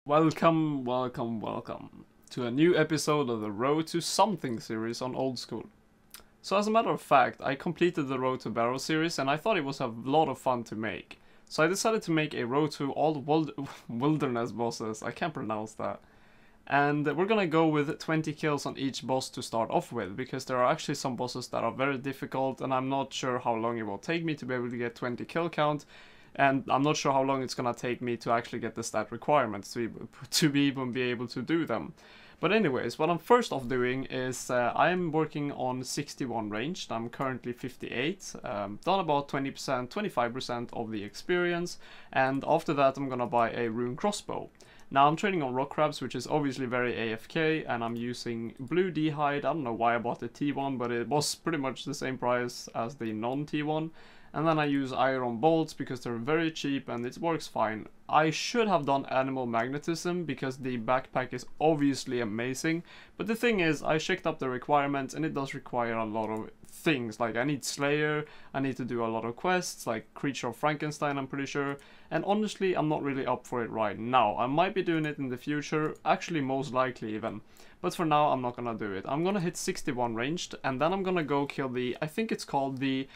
Welcome to a new episode of the Road to Something series on Old School. So as a matter of fact, I completed the Road to Barrow series and I thought it was a lot of fun to make. So I decided to make a Road to all the wilderness bosses, I can't pronounce that. And we're gonna go with 20 kills on each boss to start off with, because there are actually some bosses that are very difficult and I'm not sure how long it will take me to be able to get 20 kill count. And I'm not sure how long it's gonna take me to actually get the stat requirements to even be able to do them. But anyways, what I'm first off doing is I'm working on 61 ranged. I'm currently 58, done about 20%, 25% of the experience, and after that I'm gonna buy a rune crossbow. Now I'm trading on rock crabs, which is obviously very AFK, and I'm using blue D-hide. I don't know why I bought the T1, but it was pretty much the same price as the non-T1. And then I use iron bolts because they're very cheap and it works fine. I should have done animal magnetism because the backpack is obviously amazing. But the thing is, I checked up the requirements and it does require a lot of things. Like I need Slayer, I need to do a lot of quests, like Creature of Frankenstein I'm pretty sure. And honestly, I'm not really up for it right now. I might be doing it in the future, actually most likely even. But for now, I'm not gonna do it. I'm gonna hit 61 ranged and then I'm gonna go kill the, I think it's called the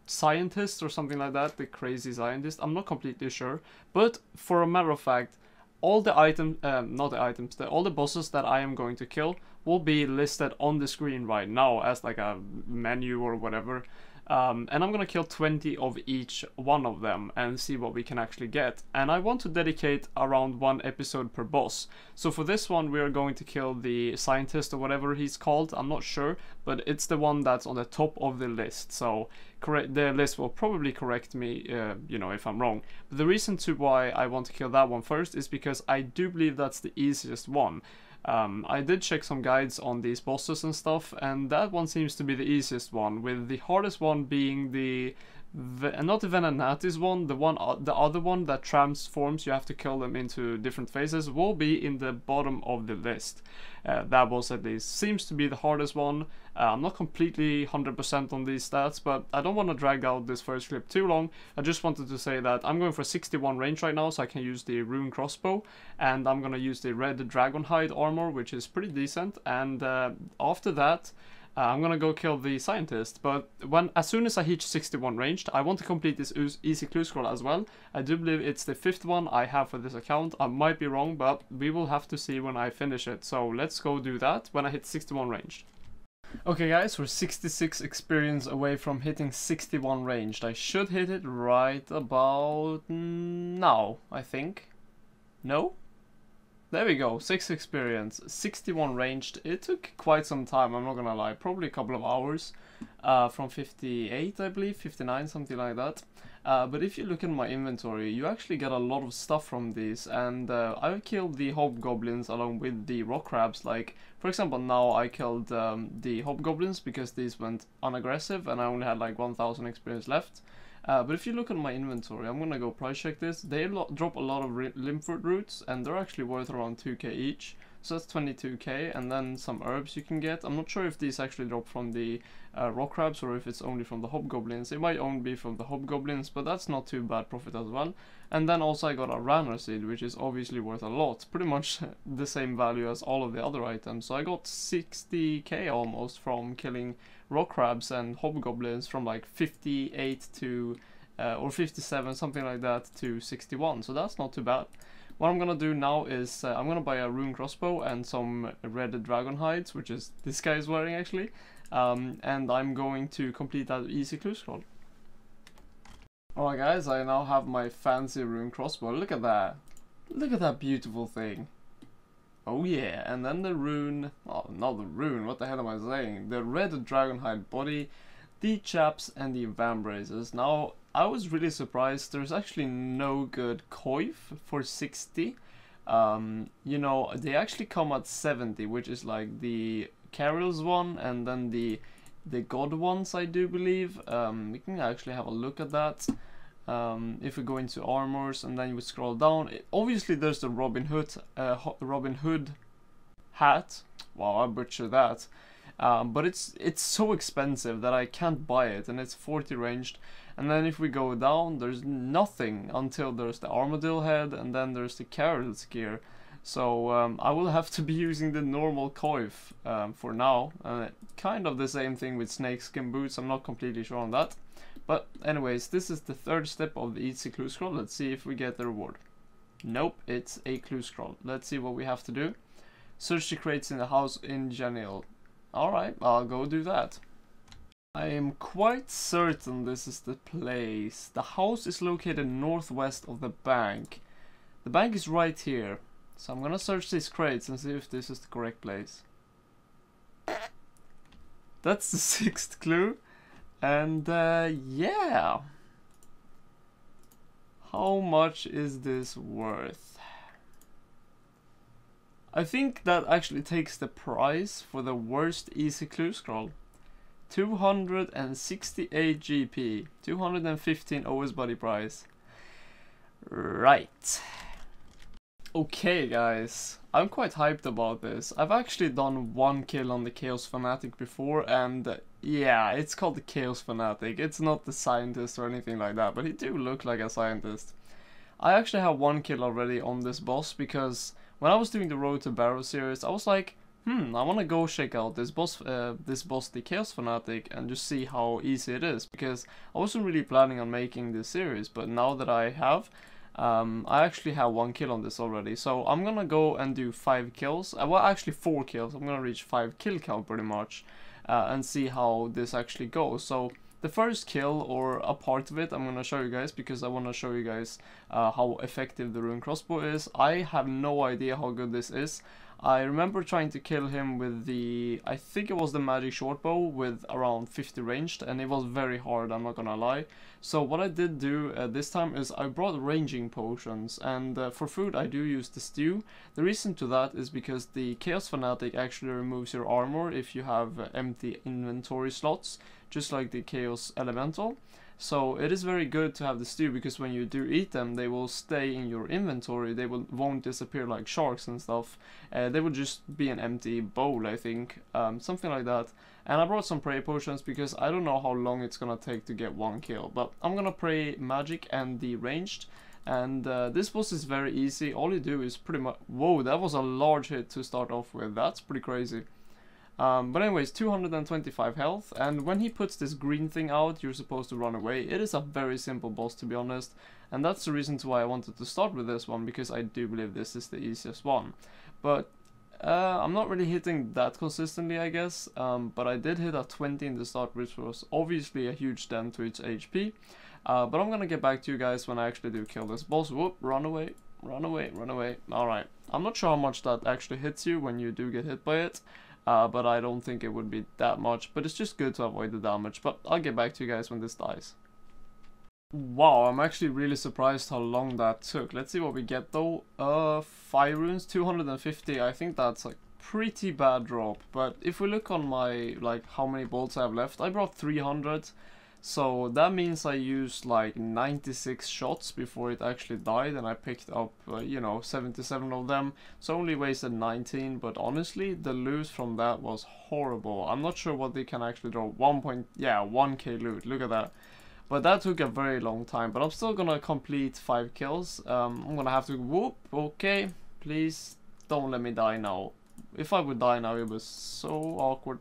scientist or something like that, the crazy scientist. I'm not completely sure, but for a matter of fact, all the all the bosses that I am going to kill will be listed on the screen right now as like a menu or whatever. And I'm gonna kill 20 of each one of them and see what we can actually get. And I want to dedicate around 1 episode per boss. So for this one we are going to kill the scientist or whatever he's called, I'm not sure, but it's the one that's on the top of the list. So the list will probably correct me, if I'm wrong. But the reason to why I want to kill that one first is because I do believe that's the easiest one. I did check some guides on these bosses and stuff, and that one seems to be the easiest one, with the hardest one being not the Venanatis one, the other one that transforms, you have to kill them into different phases, will be in the bottom of the list. That boss at least seems to be the hardest one. I'm not completely 100% on these stats, but I don't want to drag out this first clip too long. I just wanted to say that I'm going for 61 range right now, so I can use the rune crossbow, and I'm gonna use the red dragon hide armor, which is pretty decent, and after that I'm gonna go kill the scientist. But as soon as I hit 61 ranged, I want to complete this easy clue scroll as well. I do believe it's the 5th one I have for this account. I might be wrong, but we will have to see when I finish it. So let's go do that when I hit 61 ranged. Okay guys, we're 66 experience away from hitting 61 ranged. I should hit it right about now, I think. No? There we go, 6 experience, 61 ranged. It took quite some time, I'm not gonna lie, probably a couple of hours. From 58, I believe, 59, something like that. But if you look in my inventory, you actually get a lot of stuff from these, and I killed the hobgoblins along with the rock crabs. Like, for example, now I killed the hobgoblins because these went unaggressive and I only had like 1000 experience left. But if you look at my inventory, I'm gonna go price check this. They drop a lot of lymphoid roots, and they're actually worth around 2k each. So that's 22k, and then some herbs you can get. I'm not sure if these actually drop from the rock crabs or if it's only from the hobgoblins. It might only be from the hobgoblins, but that's not too bad profit as well. And then also I got a runner seed, which is obviously worth a lot. Pretty much the same value as all of the other items. So I got 60k almost from killing rock crabs and hobgoblins, from like 58 to or 57, something like that, to 61. So that's not too bad. What I'm gonna do now is I'm gonna buy a rune crossbow and some red dragon hides, which is this guy is wearing actually, and I'm going to complete that easy clue scroll. Alright guys, I now have my fancy rune crossbow. Look at that! Look at that beautiful thing! Oh yeah, and then the rune, oh not the rune, what the hell am I saying? The red dragon hide body, the chaps and the vambraces. Now, I was really surprised there's actually no good coif for 60. They actually come at 70, which is like the Carol's one, and then the god ones, I do believe. We can actually have a look at that. If we go into armors and then we scroll down, obviously there's the Robin Hood hat. Wow, I butchered that. But it's so expensive that I can't buy it, and it's 40 ranged. And then if we go down, there's nothing until there's the armadillo head, and then there's the carrot's gear. So I will have to be using the normal coif for now. Kind of the same thing with snakeskin boots, I'm not completely sure on that. But anyways, this is the third step of the easy clue scroll. Let's see if we get the reward. Nope, it's a clue scroll. Let's see what we have to do. Search the crates in the house in general. Alright, I'll go do that. I am quite certain this is the place. The house is located northwest of the bank. The bank is right here. So I'm gonna search these crates and see if this is the correct place. That's the 6th clue. And yeah. How much is this worth? I think that actually takes the price for the worst easy clue scroll. 268 GP, 215 OS body price. Right. Okay guys, I'm quite hyped about this. I've actually done one kill on the Chaos Fanatic before, and yeah, it's called the Chaos Fanatic. It's not the scientist or anything like that, but he do look like a scientist. I actually have one kill already on this boss because when I was doing the Road to Barrow series, I was like, I want to go check out this boss, the Chaos Fanatic, and just see how easy it is, because I wasn't really planning on making this series, but now that I have, I actually have one kill on this already, so I'm gonna go and do 5 kills, well actually 4 kills, I'm gonna reach 5 kill count pretty much, and see how this actually goes. So the first kill, or a part of it, I'm gonna show you guys, because I wanna show you guys how effective the rune crossbow is. I have no idea how good this is. I remember trying to kill him with the, I think it was the magic short bow with around 50 ranged, and it was very hard, I'm not gonna lie. So what I did do this time is I brought ranging potions, and for food I do use the stew. The reason to that is because the Chaos Fanatic actually removes your armor if you have empty inventory slots, just like the Chaos Elemental. So it is very good to have the stew, because when you do eat them, they will stay in your inventory. They won't disappear like sharks and stuff. They will just be an empty bowl, I think, something like that. And I brought some prey potions because I don't know how long it's gonna take to get one kill. But I'm gonna pray magic and the ranged. And this boss is very easy. All you do is pretty much... Whoa, that was a large hit to start off with. That's pretty crazy. But anyways, 225 health, and when he puts this green thing out, you're supposed to run away. It is a very simple boss, to be honest, and that's the reason why I wanted to start with this one, because I do believe this is the easiest one. But I'm not really hitting that consistently, I guess, but I did hit a 20 in the start, which was obviously a huge dent to its HP. But I'm gonna get back to you guys when I actually do kill this boss. Whoop, run away, run away, run away. Alright, I'm not sure how much that actually hits you when you do get hit by it. But I don't think it would be that much, but it's just good to avoid the damage. But I'll get back to you guys when this dies. Wow, I'm actually really surprised how long that took. Let's see what we get though. 5 runes, 250, I think that's like pretty bad drop. But if we look on my, like, how many bolts I have left, I brought 300. So that means I used like 96 shots before it actually died, and I picked up, you know, 77 of them. So only wasted 19, but honestly, the loot from that was horrible. I'm not sure what they can actually draw. 1k loot, look at that. But that took a very long time, but I'm still gonna complete 5 kills. I'm gonna have to, whoop, okay, please don't let me die now. If I would die now, it was so awkward.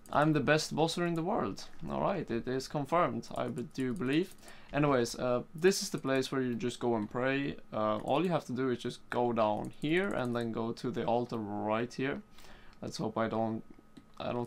I'm the best bosser in the world. Alright, it is confirmed, I do believe. Anyways, this is the place where you just go and pray. All you have to do is just go down here and then go to the altar right here. Let's hope I don't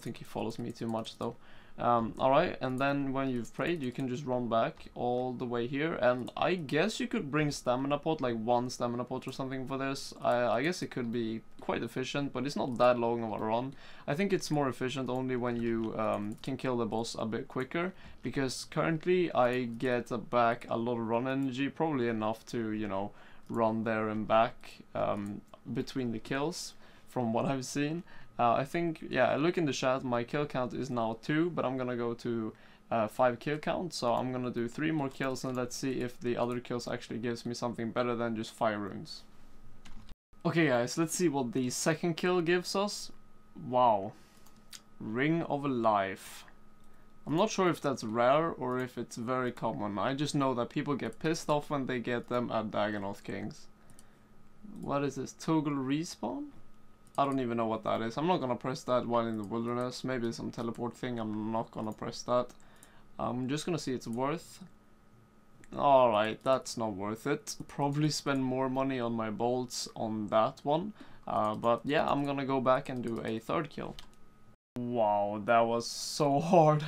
think he follows me too much though. Alright, and then when you've prayed, you can just run back all the way here, and I guess you could bring stamina pot, like 1 stamina pot or something for this. I guess it could be quite efficient, but it's not that long of a run. I think it's more efficient only when you can kill the boss a bit quicker, because currently I get back a lot of run energy, probably enough to, you know, run there and back between the kills from what I've seen. I think, yeah, look in the chat, my kill count is now 2, but I'm gonna go to 5 kill count, so I'm gonna do 3 more kills, and let's see if the other kills actually gives me something better than just 5 runes. Okay guys, let's see what the second kill gives us. Wow. Ring of Life. I'm not sure if that's rare or if it's very common. I just know that people get pissed off when they get them at Dagonoth Kings. What is this? Toggle respawn? I don't even know what that is. I'm not gonna press that while in the wilderness. Maybe it's some teleport thing. I'm not gonna press that. I'm just gonna see it's worth. Alright, that's not worth it. Probably spend more money on my bolts on that one. But yeah, I'm gonna go back and do a third kill. Wow, that was so hard.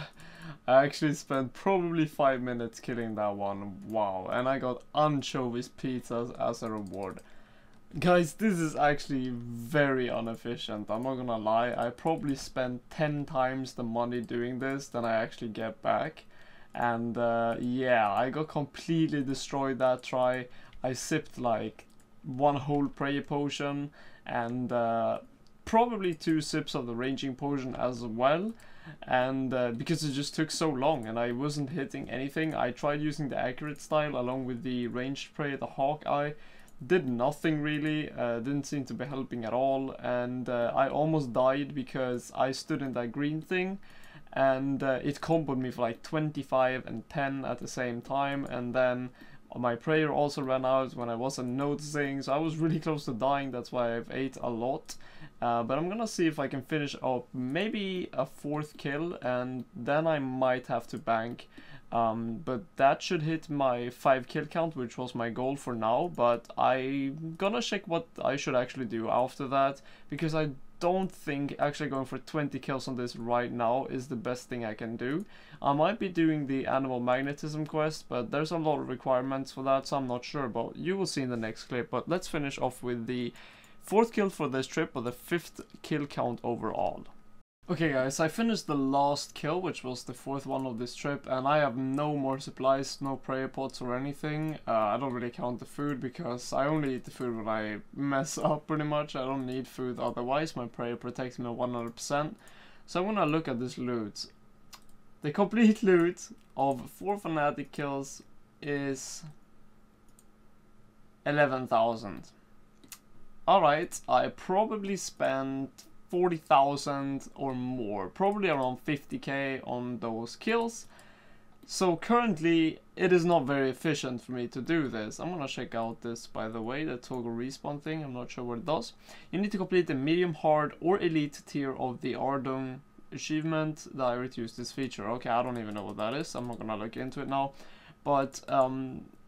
I actually spent probably 5 minutes killing that one. Wow, and I got anchovies pizzas as a reward. Guys, this is actually very inefficient. I'm not gonna lie. I probably spent 10 times the money doing this than I actually get back. And yeah, I got completely destroyed that try. I sipped like one whole prayer potion and probably 2 sips of the ranging potion as well. And because it just took so long and I wasn't hitting anything, I tried using the accurate style along with the ranged prayer, the Hawkeye. Did nothing really, didn't seem to be helping at all, and I almost died because I stood in that green thing and it comboed me for like 25 and 10 at the same time, and then my prayer also ran out when I wasn't noticing, so I was really close to dying. That's why I've ate a lot. But I'm gonna see if I can finish up maybe a 4th kill, and then I might have to bank. But that should hit my 5 kill count, which was my goal for now. But I'm gonna check what I should actually do after that, because I don't think actually going for 20 kills on this right now is the best thing I can do. I might be doing the animal magnetism quest, but there's a lot of requirements for that, so I'm not sure. But you will see in the next clip. But let's finish off with the 4th kill for this trip, or the 5th kill count overall. Okay guys, I finished the last kill, which was the 4th one of this trip, and I have no more supplies, no prayer pots or anything. I don't really count the food because I only eat the food when I mess up pretty much. I don't need food otherwise. My prayer protects me 100%. So I'm gonna look at this loot. The complete loot of 4 Fanatic kills is 11,000. Alright, I probably spent 40,000 or more, probably around 50k on those kills. So currently it is not very efficient for me to do this. I'm gonna check out this, by the way, the toggle respawn thing. I'm not sure what it does. You need to complete the medium, hard or elite tier of the Ardung achievement. Direct use this feature. Okay, I don't even know what that is. I'm not gonna look into it now. But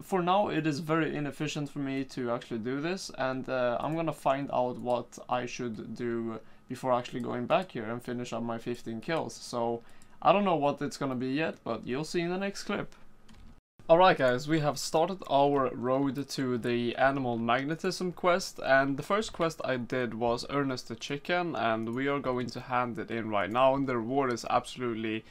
for now it is very inefficient for me to actually do this, and I'm gonna find out what I should do before actually going back here and finish up my 15 kills. So I don't know what it's gonna be yet, but you'll see in the next clip. Alright guys, we have started our road to the animal magnetism quest, and the first quest I did was Ernest the Chicken, and we are going to hand it in right now, and the reward is absolutely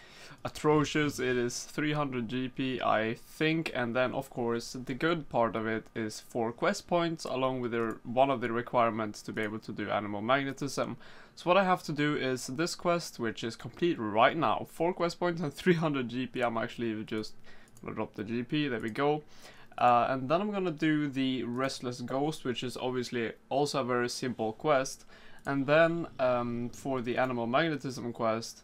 atrocious. It is 300 GP I think, and then of course the good part of it is 4 quest points along with one of the requirements to be able to do animal magnetism. So what I have to do is this quest, which is complete right now, 4 quest points and 300 GP. I'm actually just gonna drop the GP, there we go. And then I'm gonna do the Restless Ghost, which is obviously also a very simple quest. And then for the animal magnetism quest,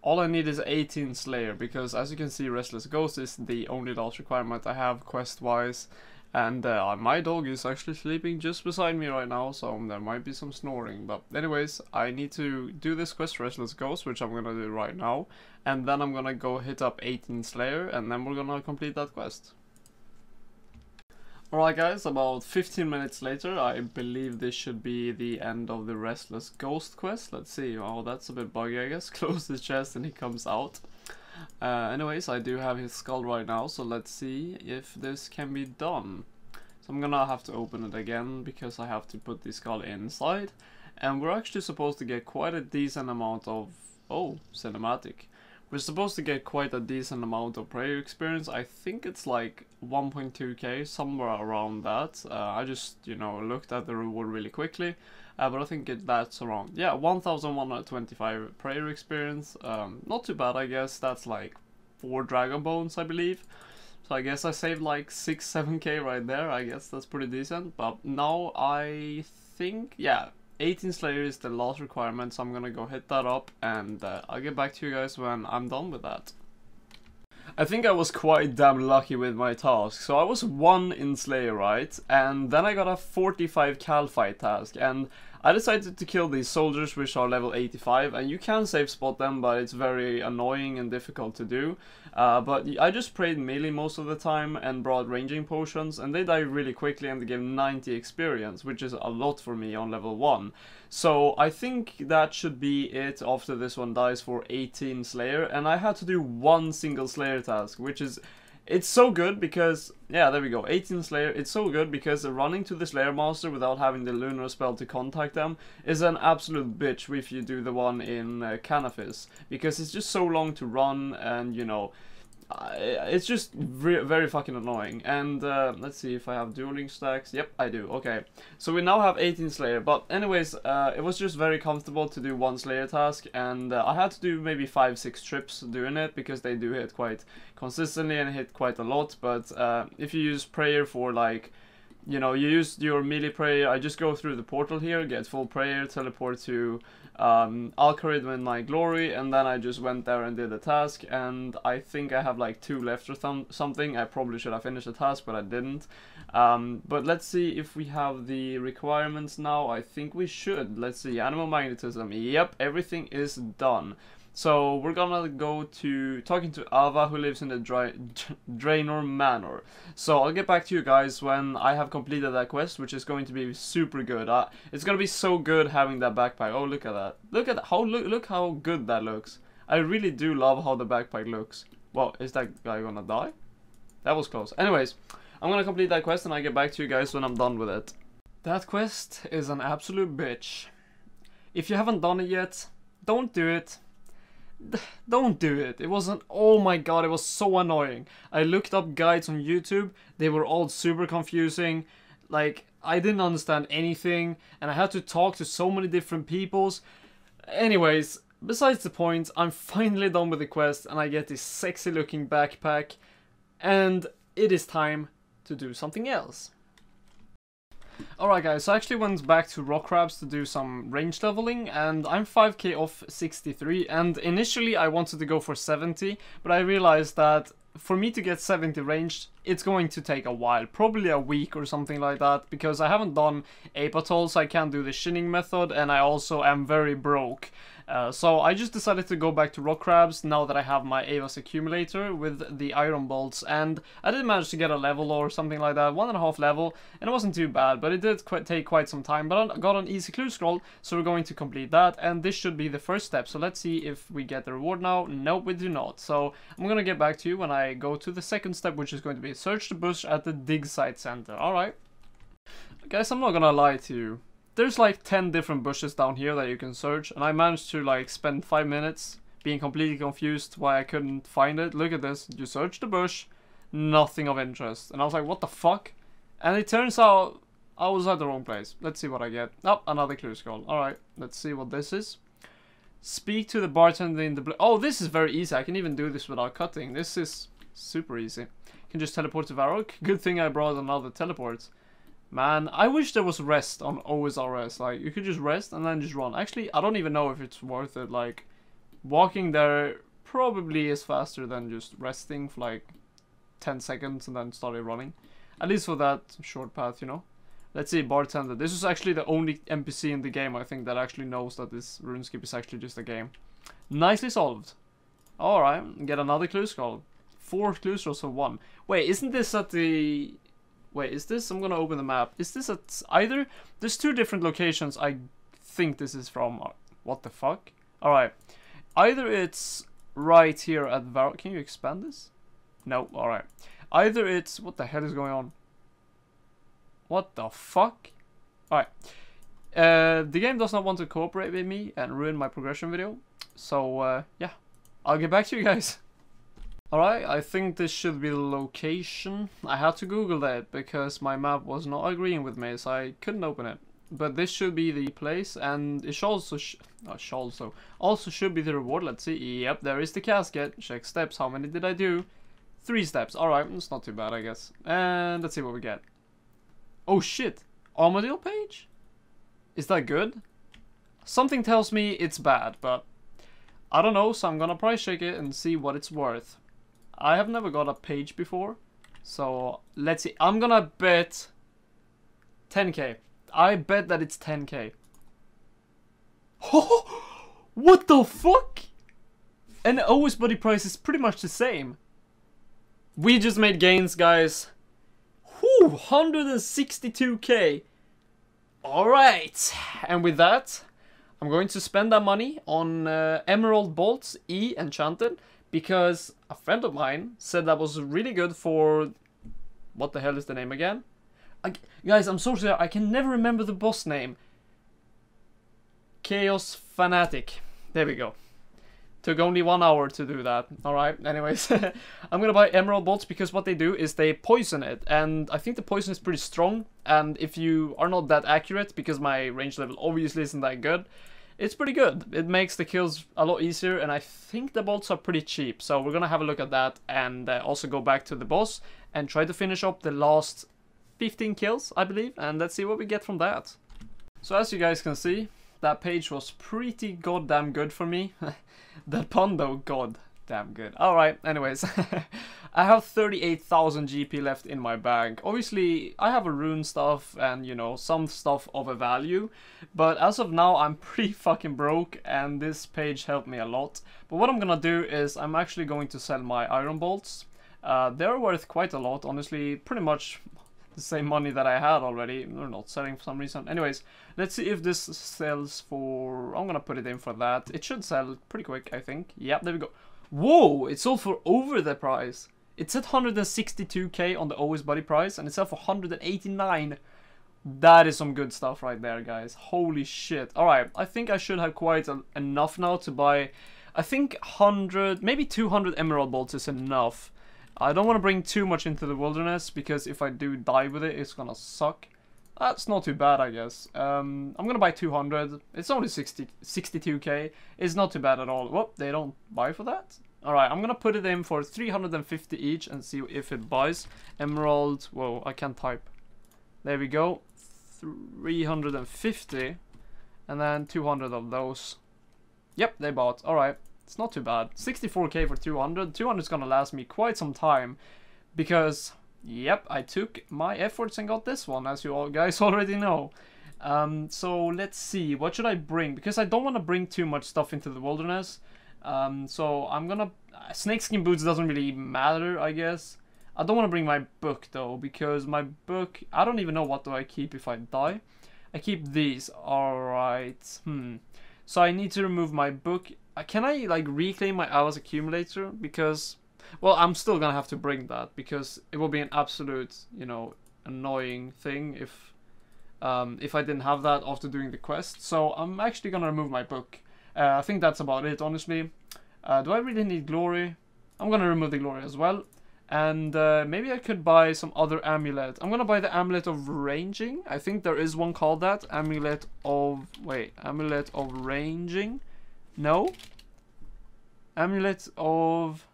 all I need is 18 Slayer, because as you can see, Restless Ghost is the only last requirement I have quest-wise. And my dog is actually sleeping just beside me right now, so there might be some snoring. But anyways, I need to do this quest, Restless Ghost, which I'm gonna do right now. And then I'm gonna go hit up 18 Slayer, and then we're gonna complete that quest. Alright guys, about 15 minutes later, I believe this should be the end of the Restless Ghost quest. Let's see. Oh, that's a bit buggy, I guess. Close the chest and he comes out. Anyways, I do have his skull right now, so let's see if this can be done. So I'm gonna have to open it again because I have to put the skull inside. And we're actually supposed to get quite a decent amount of... oh, cinematic. We're supposed to get quite a decent amount of prayer experience. I think it's like 1.2k, somewhere around that. I just, you know, looked at the reward really quickly. But I think that's around, yeah, 1125 prayer experience. Not too bad, I guess. That's like 4 dragon bones, I believe. So I guess I saved like 6-7k right there. I guess that's pretty decent. But now I think, yeah, 18 Slayer is the last requirement, so I'm gonna go hit that up, and I'll get back to you guys when I'm done with that. I think I was quite damn lucky with my task. So I was 1 in Slayer, right? And then I got a 45 cal fight task, and I decided to kill these soldiers which are level 85, and you can safe spot them, but it's very annoying and difficult to do. But I just prayed melee most of the time and brought ranging potions, and they died really quickly and they gave 90 experience, which is a lot for me on level 1. So I think that should be it after this one dies for 18 Slayer, and I had to do 1 single Slayer task, which is... It's so good because, yeah, there we go, 18 Slayer. It's so good because running to the Slayer Master without having the Lunar spell to contact them is an absolute bitch if you do the one in Canafis. Because it's just so long to run and, you know, it's just very fucking annoying. And let's see if I have dueling stacks. Yep, I do. Okay, so we now have 18 Slayer. But anyways, it was just very comfortable to do 1 Slayer task, and I had to do maybe 5-6 trips doing it because they do hit quite consistently and hit quite a lot. But if you use prayer for, like, you know, you use your melee prayer, I just go through the portal here, get full prayer, teleport to Alcarid in my glory, and then I just went there and did the task, and I think I have like 2 left or something. I probably should have finished the task, but I didn't. But let's see if we have the requirements now. I think we should. Let's see, animal magnetism. Yep, everything is done. So we're gonna go to talking to Ava, who lives in the Draenor Manor. So I'll get back to you guys when I have completed that quest, which is going to be super good. It's gonna be so good having that backpack. Oh, look at that! Look how good that looks. I really do love how the backpack looks. Well, is that guy gonna die? That was close. Anyways, I'm gonna complete that quest and I get back to you guys when I'm done with it. That quest is an absolute bitch. If you haven't done it yet, don't do it. Don't do it. It wasn't. Oh my god, it was so annoying. I looked up guides on YouTube. They were all super confusing. Like, I didn't understand anything, and I had to talk to so many different peoples. Anyways, besides the point, I'm finally done with the quest, and I get this sexy looking backpack, and it is time to do something else. Alright guys, so I actually went back to rock crabs to do some range leveling, and I'm 5k off 63, and initially I wanted to go for 70, but I realized that for me to get 70 ranged, it's going to take a while, probably a week or something like that, because I haven't done ape at all, so I can't do the shinning method, and I also am very broke. So I just decided to go back to rock crabs now that I have my Ava's accumulator with the iron bolts, and I did manage to get a level or something like that, 1.5 level, and it wasn't too bad, but it did take quite some time. But I got an easy clue scroll, so we're going to complete that, and this should be the first step. So let's see if we get the reward now. Nope, we do not. So I'm gonna get back to you when I go to the second step, which is going to be search the bush at the dig site center. Alright. Guys, I'm not gonna lie to you. There's like 10 different bushes down here that you can search, and I managed to like spend 5 minutes being completely confused why I couldn't find it. Look at this, you search the bush, nothing of interest, and I was like, what the fuck? And it turns out I was at the wrong place. Let's see what I get. Oh, another clue scroll. Alright, let's see what this is. Speak to the bartender in the oh, this is very easy. I can even do this without cutting. This is super easy. Can just teleport to Varrock. Good thing I brought another teleport. Man, I wish there was rest on OSRS. Like, you could just rest and then just run. Actually, I don't even know if it's worth it. Like, walking there probably is faster than just resting for like 10 seconds and then started running. At least for that short path, you know. Let's see, bartender. This is actually the only NPC in the game, I think, that actually knows that this RuneScape is actually just a game. Nicely solved. Alright, get another clue scroll. 4 clue scrolls for 1. Wait, isn't this at the... Wait, is this... I'm gonna open the map. Is this at either... There's 2 different locations I think this is from. What the fuck? Alright. Either it's right here at Varrock. Can you expand this? No, alright. Either it's... What the hell is going on? What the fuck? Alright. The game does not want to cooperate with me and ruin my progression video. So, yeah. I'll get back to you guys. Alright, I think this should be the location. I had to Google that because my map was not agreeing with me, so I couldn't open it. But this should be the place, and it should also should be the reward. Let's see. Yep, there is the casket. Check steps. How many did I do? 3 steps. Alright, it's not too bad, I guess. And let's see what we get. Oh shit! Armadillo page? Is that good? Something tells me it's bad, but I don't know, so I'm gonna price check it and see what it's worth. I have never got a page before. So, let's see. I'm gonna bet 10k. I bet that it's 10k. What the fuck? And the OS body price is pretty much the same. We just made gains, guys. Whew, 162k. Alright. And with that, I'm going to spend that money on Emerald Bolts E Enchanted. Because a friend of mine said that was really good for... What the hell is the name again? Guys, I'm so sorry. I can never remember the boss name. Chaos Fanatic. There we go. Took only 1 hour to do that. Alright, anyways. I'm gonna buy Emerald Bolts because what they do is they poison it. And I think the poison is pretty strong. And if you are not that accurate, because my range level obviously isn't that good, it's pretty good. It makes the kills a lot easier. And I think the bolts are pretty cheap. So we're gonna have a look at that. And also go back to the boss. And try to finish up the last 15 kills, I believe. And let's see what we get from that. So as you guys can see, that page was pretty goddamn good for me. That pun though, god damn good. Alright, anyways. I have 38,000 GP left in my bag. Obviously, I have a rune stuff and, you know, some stuff of a value. But as of now, I'm pretty fucking broke and this page helped me a lot. But what I'm gonna do is I'm actually going to sell my iron bolts. They're worth quite a lot, honestly, pretty much the same money that I had already. They're not selling for some reason. Anyways, let's see if this sells for... I'm gonna put it in for that. It should sell pretty quick, I think. Yep, there we go. Whoa, it sold for over the price. It's at 162k on the OS body price, and it sold for 189. That is some good stuff right there, guys. Holy shit. Alright, I think I should have quite enough now to buy... I think 100, maybe 200 emerald bolts is enough. I don't want to bring too much into the wilderness, because if I do die with it, it's gonna suck. That's not too bad, I guess. I'm gonna buy 200. It's only 62k. It's not too bad at all. Whoop, they don't buy for that? Alright, I'm gonna put it in for 350 each and see if it buys. Emerald, whoa, I can't type. There we go. 350. And then 200 of those. Yep, they bought. Alright. It's not too bad. 64k for 200. 200 is gonna last me quite some time. Because, yep, I took my efforts and got this one, as you all guys already know. So let's see. What should I bring? Because I don't want to bring too much stuff into the wilderness. So I'm gonna... Snakeskin boots doesn't really matter, I guess. I don't want to bring my book, though. Because my book... I don't even know what do I keep if I die. I keep these. Alright. So I need to remove my book. Can I like reclaim my hours accumulator? Because, well, I'm still gonna have to bring that because it will be an absolute, you know, annoying thing if I didn't have that after doing the quest. So I'm actually gonna remove my book. I think that's about it, honestly. Do I really need glory? I'm gonna remove the glory as well. And maybe I could buy some other amulet. I'm gonna buy the amulet of ranging. I think there is one called that. Amulet of... Wait. Amulet of ranging? No? Amulet of...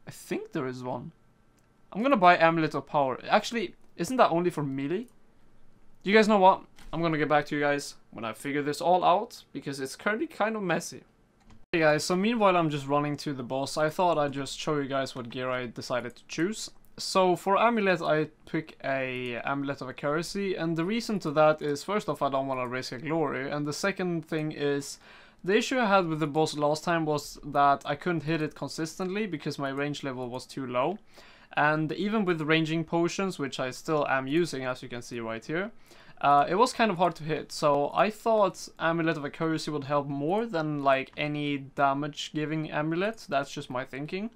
I think there is one. I'm gonna buy Amulet of Power. Actually, isn't that only for melee? You guys know what? I'm gonna get back to you guys when I figure this all out. Because it's currently kind of messy. Hey guys, so meanwhile I'm just running to the boss. I thought I'd just show you guys what gear I decided to choose. So for amulet I pick a amulet of accuracy, and the reason to that is first off I don't want to risk a glory, and the second thing is the issue I had with the boss last time was that I couldn't hit it consistently because my range level was too low. And even with ranging potions, which I still am using as you can see right here, it was kind of hard to hit, so I thought Amulet of Accuracy would help more than like any damage giving amulet. That's just my thinking.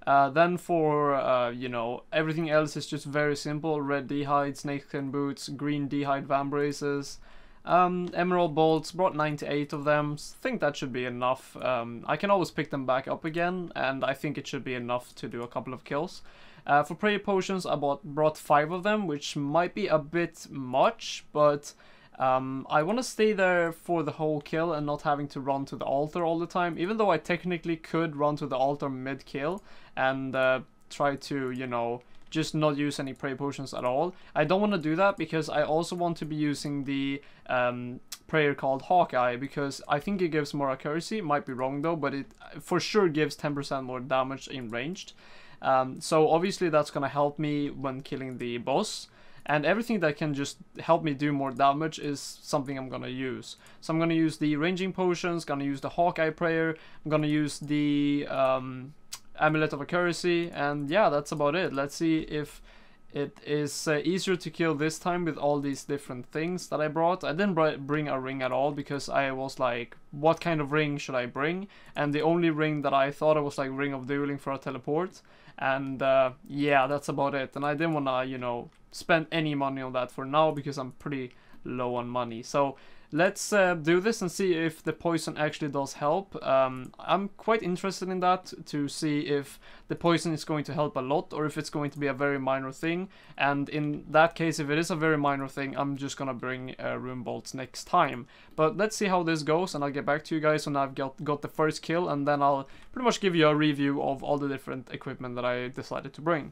Then for, you know, everything else is just very simple. Red D'hide, Snakeskin Boots, Green D'hide Vambraces, Emerald Bolts, brought 98 of them. Think that should be enough. I can always pick them back up again, and I think it should be enough to do a couple of kills. For prayer potions, I brought 5 of them, which might be a bit much, but I want to stay there for the whole kill and not having to run to the altar all the time, even though I technically could run to the altar mid-kill and try to, you know, just not use any prayer potions at all. I don't want to do that because I also want to be using the prayer called Hawkeye, because I think it gives more accuracy. Might be wrong though, but it for sure gives 10% more damage in ranged. So obviously that's gonna help me when killing the boss. And everything that can just help me do more damage is something I'm gonna use. So I'm gonna use the ranging potions, gonna use the Hawkeye prayer, I'm gonna use the Amulet of Accuracy, and yeah, that's about it. Let's see if it is easier to kill this time with all these different things that I brought. I didn't bring a ring at all because I was like, what kind of ring should I bring? And the only ring that I thought of was like Ring of Dueling for a teleport. And yeah, that's about it. And I didn't wanna, you know, spend any money on that for now because I'm pretty low on money. So let's do this and see if the poison actually does help. I'm quite interested in that, to see if the poison is going to help a lot or if it's going to be a very minor thing. And in that case, if it is a very minor thing, I'm just gonna bring rune bolts next time. But let's see how this goes, and I'll get back to you guys when I've got the first kill, and then I'll pretty much give you a review of all the different equipment that I decided to bring.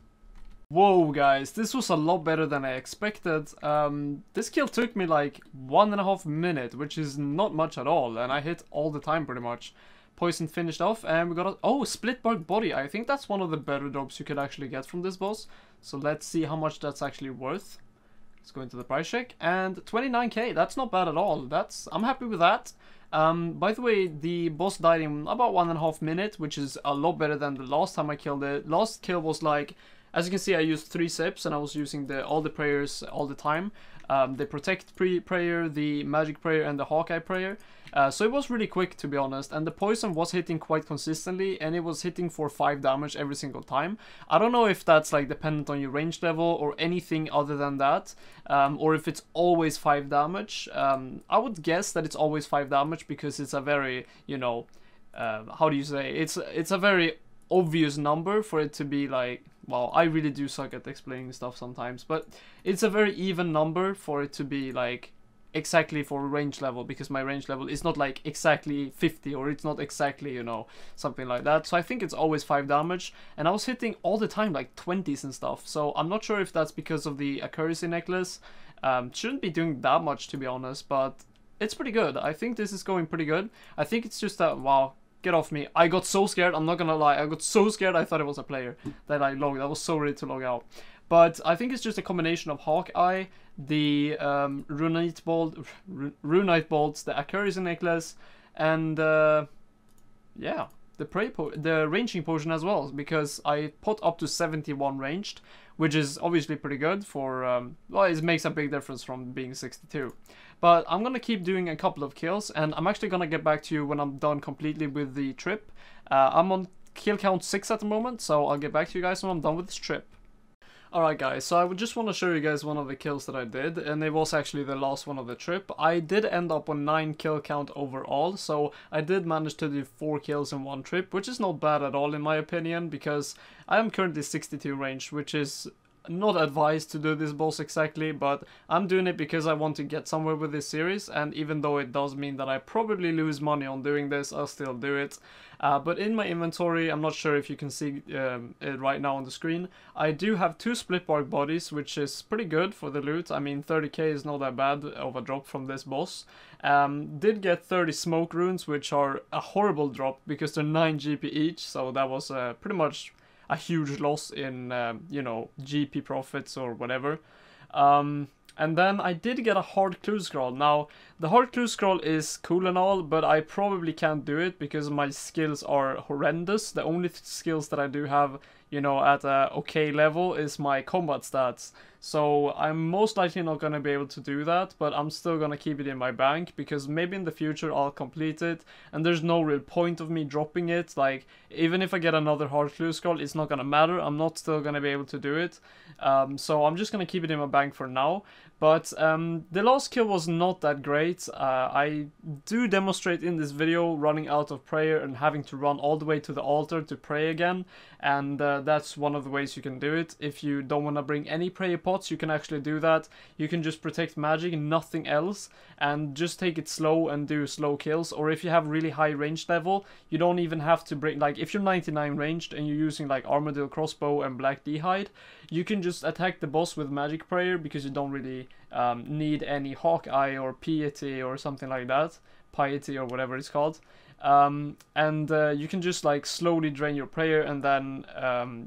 Whoa guys, this was a lot better than I expected. This kill took me like 1.5 minutes, which is not much at all, and I hit all the time pretty much. Poison finished off, and we got a split bark body. I think that's one of the better drops you could actually get from this boss. So let's see how much that's actually worth. Let's go into the price check, and 29k, that's not bad at all. I'm happy with that. By the way, the boss died in about 1.5 minutes, which is a lot better than the last time I killed it. Last kill was like, as you can see, I used 3 sips and I was using all the prayers all the time. The Protect prayer, the Magic prayer, and the Hawkeye prayer. So it was really quick, to be honest, and the poison was hitting quite consistently, and it was hitting for 5 damage every single time. I don't know if that's like dependent on your range level or anything other than that, or if it's always 5 damage. I would guess that it's always 5 damage because it's a very, you know, how do you say, it's a very obvious number for it to be like, well, I really do suck at explaining stuff sometimes, but it's a very even number for it to be like exactly for range level, because my range level is not like exactly 50, or it's not exactly, you know, something like that. So I think it's always 5 damage, and I was hitting all the time like 20s and stuff. So I'm not sure if that's because of the accuracy necklace. Shouldn't be doing that much, to be honest, but it's pretty good. I think this is going pretty good. I think it's just that, wow, get off me. I got so scared, I'm not gonna lie, I got so scared I thought it was a player that I logged. I was so ready to log out. But I think it's just a combination of Hawkeye, the Runite bolts, the accuracy necklace, and yeah, the ranging potion as well, because I put up to 71 ranged, which is obviously pretty good for, well, it makes a big difference from being 62. But I'm gonna keep doing a couple of kills, and I'm actually gonna get back to you when I'm done completely with the trip. I'm on kill count 6 at the moment, so I'll get back to you guys when I'm done with this trip. Alright guys, so I would just want to show you guys one of the kills that I did, and it was actually the last one of the trip. I did end up on 9 kill count overall, so I did manage to do 4 kills in one trip, which is not bad at all in my opinion, because I am currently 62 range, which is not advised to do this boss exactly, but I'm doing it because I want to get somewhere with this series, and even though it does mean that I probably lose money on doing this, I'll still do it. But in my inventory, I'm not sure if you can see it right now on the screen, I do have 2 split bark bodies, which is pretty good for the loot. I mean, 30k is not that bad of a drop from this boss. Did get 30 smoke runes, which are a horrible drop because they're 9 GP each, so that was pretty much a huge loss in, you know, GP profits or whatever. And then I did get a hard clue scroll. Now, the hard clue scroll is cool and all, but I probably can't do it because my skills are horrendous. The only skills that I do have, you know, at a okay level is my combat stats. So I'm most likely not going to be able to do that, but I'm still going to keep it in my bank because maybe in the future I'll complete it, and there's no real point of me dropping it. Like, even if I get another hard clue scroll, it's not going to matter. I'm not still going to be able to do it. So I'm just going to keep it in my bank for now. But the last kill was not that great. I do demonstrate in this video running out of prayer and having to run all the way to the altar to pray again, and that's one of the ways you can do it. If you don't want to bring any prayer pots, you can actually do that. You can just protect magic and nothing else, and just take it slow and do slow kills. Or if you have really high range level, you don't even have to bring, like if you're 99 ranged and you're using like Armadillo crossbow and Black D'hide, you can just attack the boss with magic prayer because you don't really need any Hawkeye or Piety or something like that. piety or whatever it's called. You can just like slowly drain your prayer, and then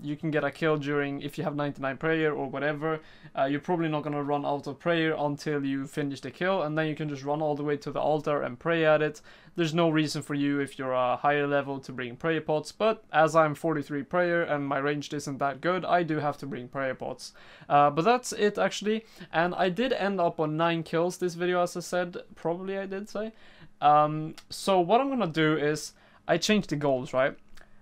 you can get a kill during, if you have 99 prayer or whatever. You're probably not gonna run out of prayer until you finish the kill, and then you can just run all the way to the altar and pray at it. There's no reason for you, if you're a higher level, to bring prayer pots, but as I'm 43 prayer and my ranged isn't that good, I do have to bring prayer pots. But that's it actually, and I did end up on 9 kills this video, as I said. Probably I did say. So what I'm gonna do is, I changed the goals, right?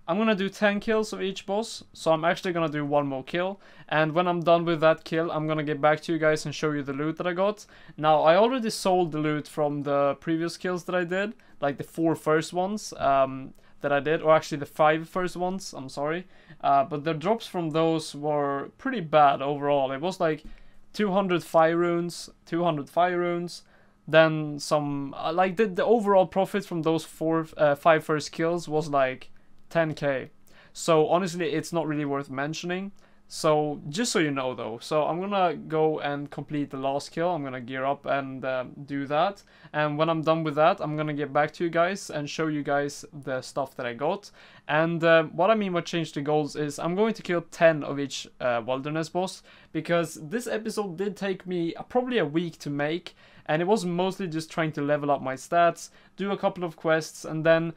I'm gonna do 10 kills of each boss, so I'm actually gonna do 1 more kill, and when I'm done with that kill, I'm gonna get back to you guys and show you the loot that I got. Now, I already sold the loot from the previous kills that I did, like the 4 first ones that I did, or actually the 5 first ones, I'm sorry. But the drops from those were pretty bad overall. It was like 200 fire runes, 200 fire runes, then some, like the overall profit from those 5 first kills was like 10k. So honestly, it's not really worth mentioning. So just so you know though, so I'm gonna go and complete the last kill. I'm gonna gear up and do that, and when I'm done with that, I'm gonna get back to you guys and show you guys the stuff that I got. And what I mean by change the goals is, I'm going to kill 10 of each wilderness boss, because this episode did take me probably a week to make, and it was mostly just trying to level up my stats, do a couple of quests, and then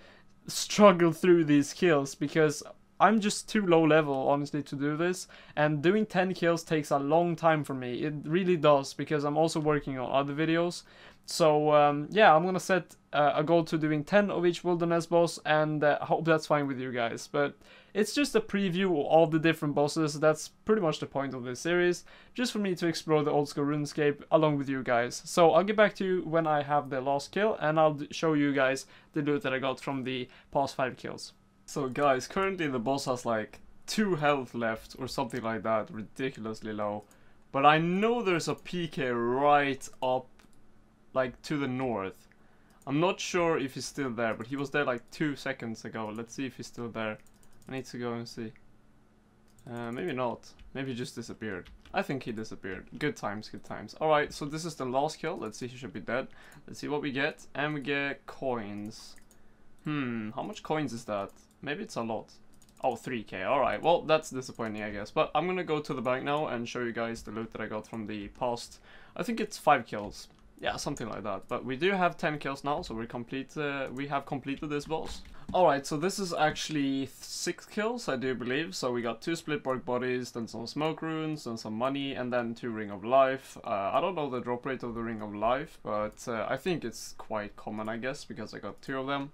struggle through these kills, because I'm just too low level, honestly, to do this, and doing 10 kills takes a long time for me. It really does, because I'm also working on other videos. So yeah, I'm gonna set a goal to doing 10 of each wilderness boss, and I hope that's fine with you guys. But it's just a preview of all the different bosses. That's pretty much the point of this series, just for me to explore the old school RuneScape along with you guys. So I'll get back to you when I have the last kill, and I'll show you guys the loot that I got from the past 5 kills. So guys, currently the boss has like 2 health left or something like that, ridiculously low. But I know there's a PK right up, like to the north. I'm not sure if he's still there, but he was there like 2 seconds ago. Let's see if he's still there. I need to go and see. Maybe not. Maybe he just disappeared. I think he disappeared. Good times, good times. Alright, so this is the last kill. Let's see, he should be dead. Let's see what we get. And we get coins. How much coins is that? Maybe it's a lot. Oh, 3k. Alright, well, that's disappointing, I guess. But I'm gonna go to the bank now and show you guys the loot that I got from the past. I think it's 5 kills. Yeah, something like that. But we do have 10 kills now, so we have completed this boss. Alright, so this is actually 6 kills, I do believe. So we got 2 split bark bodies, then some smoke runes, then some money, and then 2 ring of life. I don't know the drop rate of the ring of life, but I think it's quite common, I guess, because I got 2 of them.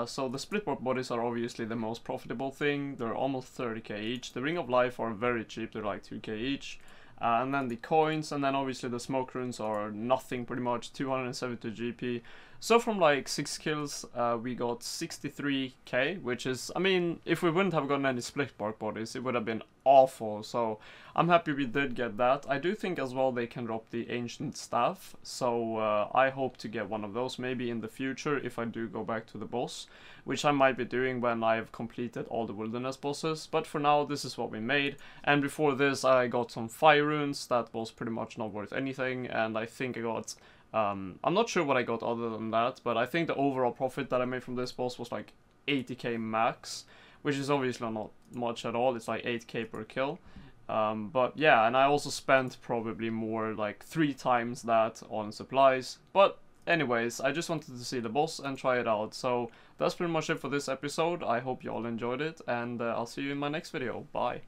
So the split bark bodies are obviously the most profitable thing. They're almost 30k each. The ring of life are very cheap, they're like 2k each. And then the coins, and then obviously the smoke runes are nothing, pretty much 270 GP. So from like 6 kills, we got 63k, which is, I mean, if we wouldn't have gotten any split bark bodies, it would have been awful. So I'm happy we did get that. I do think as well they can drop the ancient staff, so I hope to get one of those maybe in the future if I do go back to the boss, which I might be doing when I've completed all the wilderness bosses. But for now, this is what we made. And before this, I got some fire runes. That was pretty much not worth anything, and I think I got I'm not sure what I got other than that, but I think the overall profit that I made from this boss was like 80k max, which is obviously not much at all. It's like 8k per kill. But yeah, and I also spent probably more, like 3 times that on supplies. But anyways, I just wanted to see the boss and try it out. So that's pretty much it for this episode. I hope you all enjoyed it, and I'll see you in my next video. Bye.